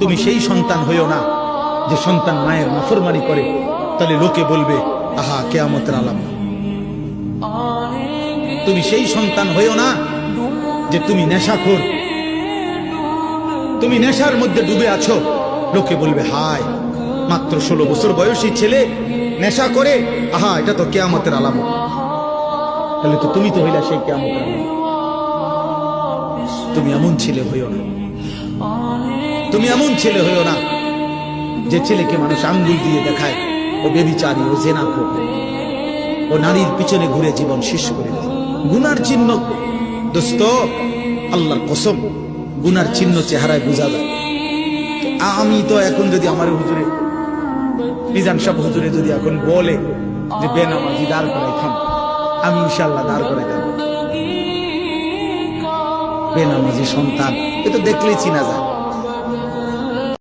তুমি সেই সন্তান হইও না যে সন্তান মায়ের নাফরমানি করে, তাহলে লোকে বলবে আহা কিয়ামতের আলামত। তুমি সেই সন্তান হইও না যে তুমি নেশাখোর, তুমি নেশার মধ্যে ডুবে আছো, লোকে বলবে হায় মাত্র 16 বছর বয়সী ছেলে নেশা করে, আহা এটা তো কিয়ামতের আলামত। তাহলে তো তুমি তো হইলা সেই কিয়ামতের আলামত। তুমি এমন ছেলে হইও না, তুমি এমন ছেলে হইও না যে ছেলেকে মানুষ আঙ্গুল দিয়ে দেখায় ও বেবিচারী, ও জেনাখোর, ও নারীর পিছনে ঘুরে জীবন শেষ করে দেয়। গুনার চিহ্ন দোস্ত, আল্লাহর কসম, গুনার চিহ্ন চেহারায় বোঝা যায়। আমি তো এখন যদি আমার হুজুরে মিজান সাহেব হুজুরে যদি এখন বলে যে বেনামাজি দাঁড় করাইতাম, আমি ইনশাআল্লাহ দাঁড় করাইতাম। বেনামাজি সন্তান এ তো দেখলেই চিনা যায়।